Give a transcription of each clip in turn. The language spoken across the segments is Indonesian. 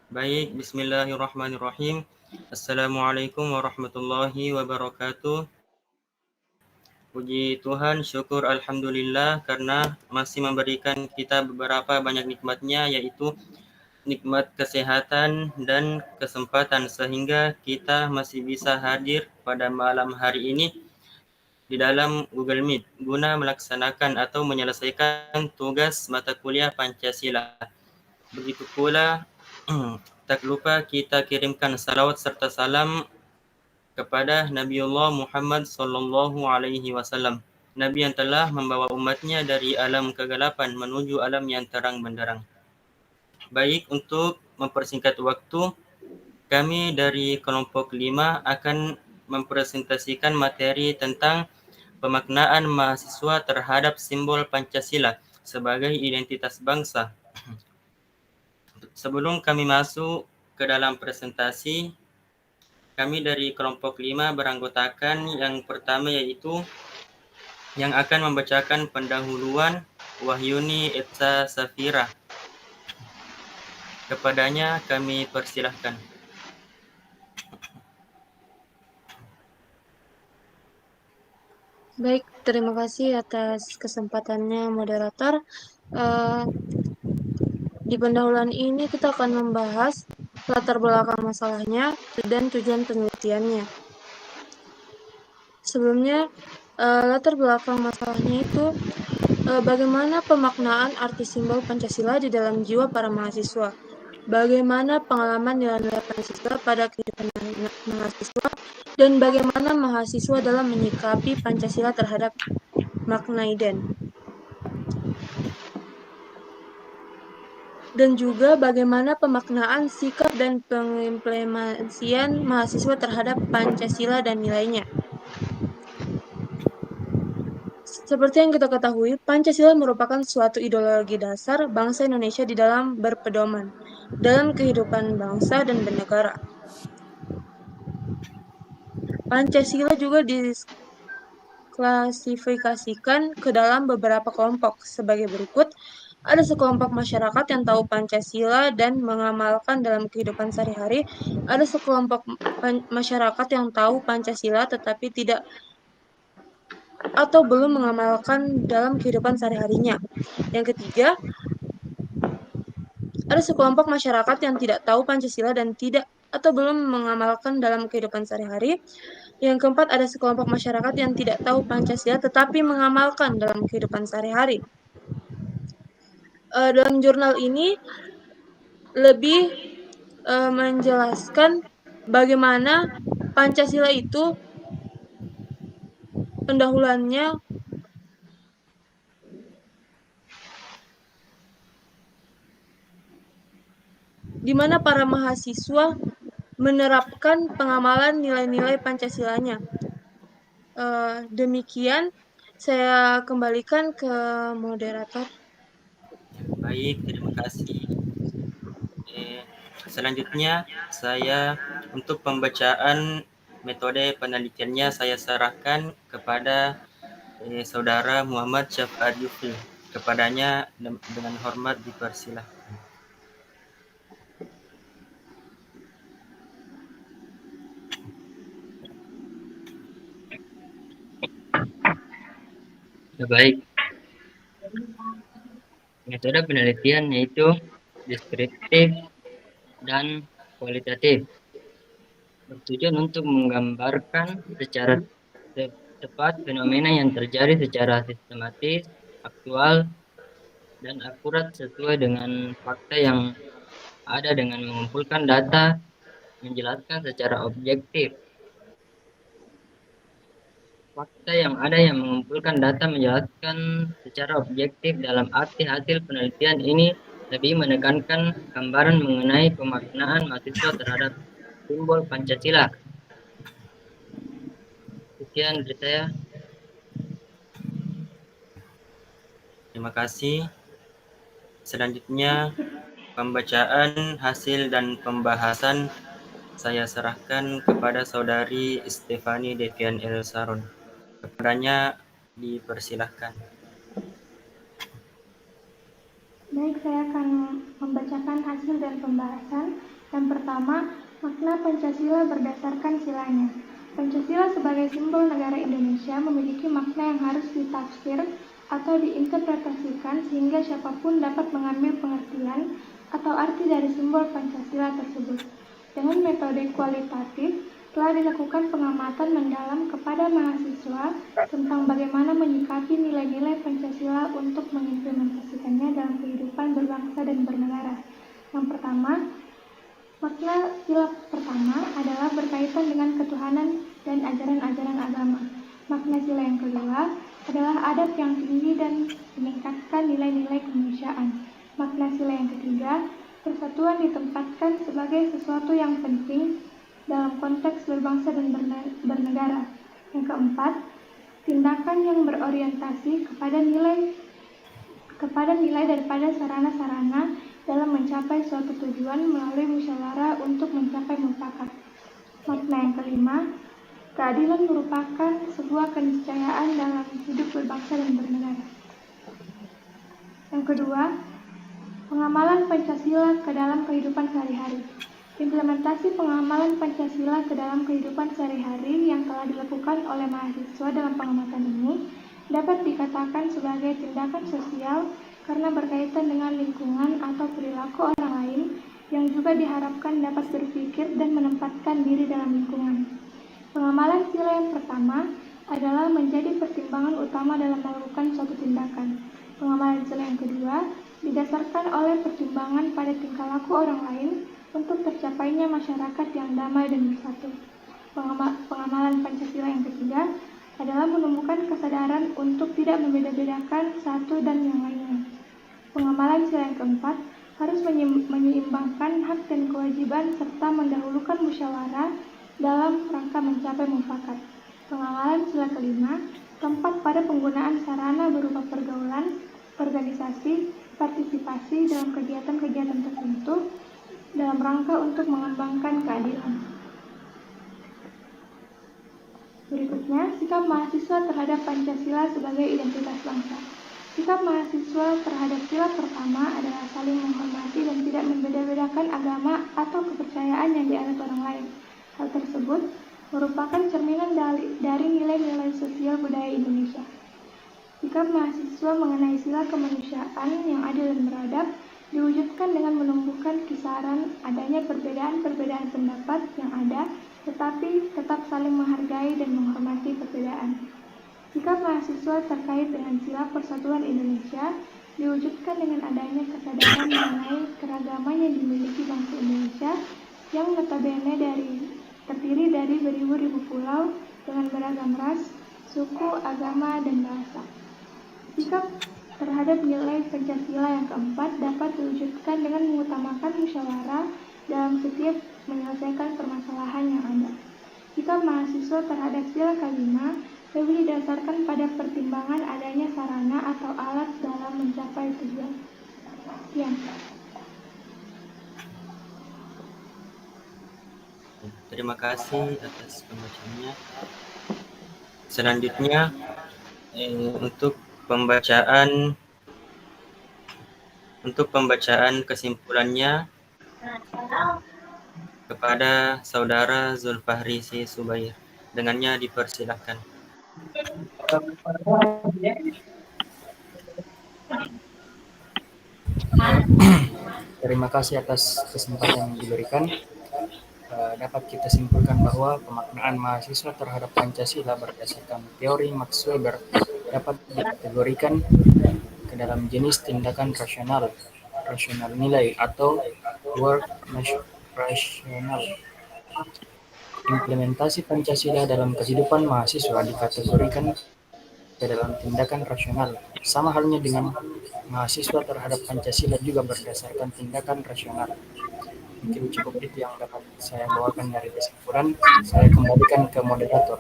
Baik, bismillahirrahmanirrahim. Assalamualaikum warahmatullahi wabarakatuh. Puji Tuhan, syukur Alhamdulillah karena masih memberikan kita beberapa banyak nikmatnya, yaitu nikmat kesehatan dan kesempatan sehingga kita masih bisa hadir pada malam hari ini di dalam Google Meet guna melaksanakan atau menyelesaikan tugas mata kuliah Pancasila. Begitu pula tak lupa kita kirimkan salawat serta salam kepada Nabiullah Muhammad sallallahu alaihi wasallam, Nabi yang telah membawa umatnya dari alam kegelapan menuju alam yang terang benderang. Baik, untuk mempersingkat waktu, kami dari kelompok 5 akan mempresentasikan materi tentang pemaknaan mahasiswa terhadap simbol Pancasila sebagai identitas bangsa. Sebelum kami masuk ke dalam presentasi, kami dari kelompok 5 beranggotakan yang pertama yaitu yang akan membacakan pendahuluan Wahyuni Epsa Safira. Kepadanya kami persilahkan. Baik, terima kasih atas kesempatannya moderator. Di pendahuluan ini kita akan membahas latar belakang masalahnya dan tujuan penelitiannya. Sebelumnya, latar belakang masalahnya itu bagaimana pemaknaan arti simbol Pancasila di dalam jiwa para mahasiswa. Bagaimana pengalaman nilai-nilai Pancasila pada kehidupan mahasiswa dan bagaimana mahasiswa dalam menyikapi Pancasila terhadap makna ident. Dan juga bagaimana pemaknaan sikap dan pengimplementasian mahasiswa terhadap Pancasila dan nilainya. Seperti yang kita ketahui, Pancasila merupakan suatu ideologi dasar bangsa Indonesia di dalam berpedoman dalam kehidupan bangsa dan bernegara. Pancasila juga diklasifikasikan ke dalam beberapa kelompok sebagai berikut. Ada sekelompok masyarakat yang tahu Pancasila dan mengamalkan dalam kehidupan sehari-hari. Ada sekelompok masyarakat yang tahu Pancasila tetapi tidak atau belum mengamalkan dalam kehidupan sehari-harinya. Yang ketiga, ada sekelompok masyarakat yang tidak tahu Pancasila dan tidak atau belum mengamalkan dalam kehidupan sehari-hari. Yang keempat, ada sekelompok masyarakat yang tidak tahu Pancasila tetapi mengamalkan dalam kehidupan sehari-hari. Dalam jurnal ini lebih menjelaskan bagaimana Pancasila itu pendahuluannya di mana para mahasiswa menerapkan pengamalan nilai-nilai Pancasilanya. Demikian, saya kembalikan ke moderator. Baik, terima kasih. Selanjutnya, saya untuk pembacaan metode penelitiannya saya serahkan kepada Saudara Muhammad Syafad Yufri. Kepadanya dengan hormat dipersilahkan. Baik, metode penelitian yaitu deskriptif dan kualitatif, bertujuan untuk menggambarkan secara tepat fenomena yang terjadi secara sistematis, aktual, dan akurat sesuai dengan fakta yang ada dengan mengumpulkan data, menjelaskan secara objektif. Fakta yang ada yang mengumpulkan data menjelaskan secara objektif dalam arti hasil penelitian ini lebih menekankan gambaran mengenai pemaknaan mahasiswa terhadap simbol Pancasila. Sekian dari saya. Terima kasih. Selanjutnya, pembacaan hasil dan pembahasan saya serahkan kepada Saudari Stefani Devian El Saron. Kepadanya dipersilahkan. Baik, saya akan membacakan hasil dan pembahasan Yang pertama, makna Pancasila berdasarkan silanya. Pancasila sebagai simbol negara Indonesia memiliki makna yang harus ditafsir atau diinterpretasikan sehingga siapapun dapat mengambil pengertian atau arti dari simbol Pancasila tersebut. Dengan metode kualitatif, telah dilakukan pengamatan mendalam kepada mahasiswa tentang bagaimana menyikapi nilai-nilai Pancasila untuk mengimplementasikannya dalam kehidupan berbangsa dan bernegara. Yang pertama, makna sila pertama adalah berkaitan dengan ketuhanan dan ajaran-ajaran agama. Makna sila yang kedua adalah adab yang tinggi dan meningkatkan nilai-nilai kemanusiaan. Makna sila yang ketiga, persatuan ditempatkan sebagai sesuatu yang penting dalam konteks berbangsa dan bernegara. Yang keempat, tindakan yang berorientasi kepada nilai daripada sarana-sarana dalam mencapai suatu tujuan melalui musyawarah untuk mencapai mufakat. Makna yang kelima, keadilan merupakan sebuah keniscayaan dalam hidup berbangsa dan bernegara. Yang kedua, pengamalan Pancasila ke dalam kehidupan sehari-hari. Implementasi pengamalan Pancasila ke dalam kehidupan sehari-hari yang telah dilakukan oleh mahasiswa dalam pengamatan ini dapat dikatakan sebagai tindakan sosial karena berkaitan dengan lingkungan atau perilaku orang lain yang juga diharapkan dapat berpikir dan menempatkan diri dalam lingkungan. Pengamalan sila yang pertama adalah menjadi pertimbangan utama dalam melakukan suatu tindakan. Pengamalan sila yang kedua didasarkan oleh pertimbangan pada tingkah laku orang lain untuk tercapainya masyarakat yang damai dan bersatu. Pengamalan Pancasila yang ketiga adalah menumbuhkan kesadaran untuk tidak membeda-bedakan satu dan yang lainnya. Pengamalan sila yang keempat harus menyeimbangkan hak dan kewajiban serta mendahulukan musyawarah dalam rangka mencapai mufakat. Pengamalan sila kelima tempat pada penggunaan sarana berupa pergaulan, organisasi, partisipasi dalam kegiatan-kegiatan tertentu dalam rangka untuk mengembangkan keadilan. Berikutnya, sikap mahasiswa terhadap Pancasila sebagai identitas bangsa. Sikap mahasiswa terhadap sila pertama adalah saling menghormati dan tidak membeda-bedakan agama atau kepercayaan yang dianut orang lain. Hal tersebut merupakan cerminan dari nilai-nilai sosial budaya Indonesia. Sikap mahasiswa mengenai sila kemanusiaan yang adil dan beradab diwujudkan dengan menumbuhkan kisaran adanya perbedaan-perbedaan pendapat yang ada, tetapi tetap saling menghargai dan menghormati perbedaan. Sikap mahasiswa terkait dengan sila persatuan Indonesia diwujudkan dengan adanya kesadaran mengenai keragaman yang dimiliki bangsa Indonesia yang notabene terdiri dari beribu-ribu pulau dengan beragam ras, suku, agama, dan bahasa. Sikap terhadap nilai Pancasila yang keempat dapat diwujudkan dengan mengutamakan musyawarah dalam setiap menyelesaikan permasalahan yang ada. Sikap mahasiswa terhadap sila kelima lebih didasarkan pada pertimbangan adanya sarana atau alat dalam mencapai tujuan. Sekian. Terima kasih atas pembacaannya. Selanjutnya untuk pembacaan kesimpulannya kepada Saudara Zulfahri C. Subair. Dengannya dipersilakan. Terima kasih atas kesempatan yang diberikan. Dapat kita simpulkan bahwa pemaknaan mahasiswa terhadap Pancasila berdasarkan teori Max Weber dapat dikategorikan ke dalam jenis tindakan rasional nilai atau work rasional. Implementasi Pancasila dalam kehidupan mahasiswa dikategorikan ke dalam tindakan rasional. Sama halnya dengan mahasiswa terhadap Pancasila juga berdasarkan tindakan rasional. Mungkin cukup itu yang dapat saya bawakan dari kesimpulan. Saya kembalikan ke moderator.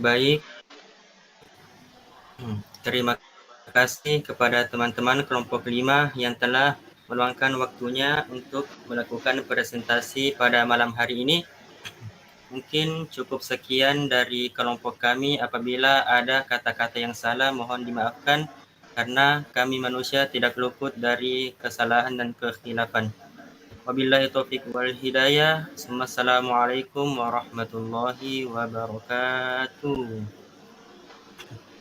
Baik. Terima kasih kepada teman-teman kelompok 5 yang telah meluangkan waktunya untuk melakukan presentasi pada malam hari ini. Mungkin cukup sekian dari kelompok kami. Apabila ada kata-kata yang salah, mohon dimaafkan karena kami manusia tidak luput dari kesalahan dan kekhilafan. Wabillahi taufiq wal hidayah. Assalamualaikum warahmatullahi wabarakatuh.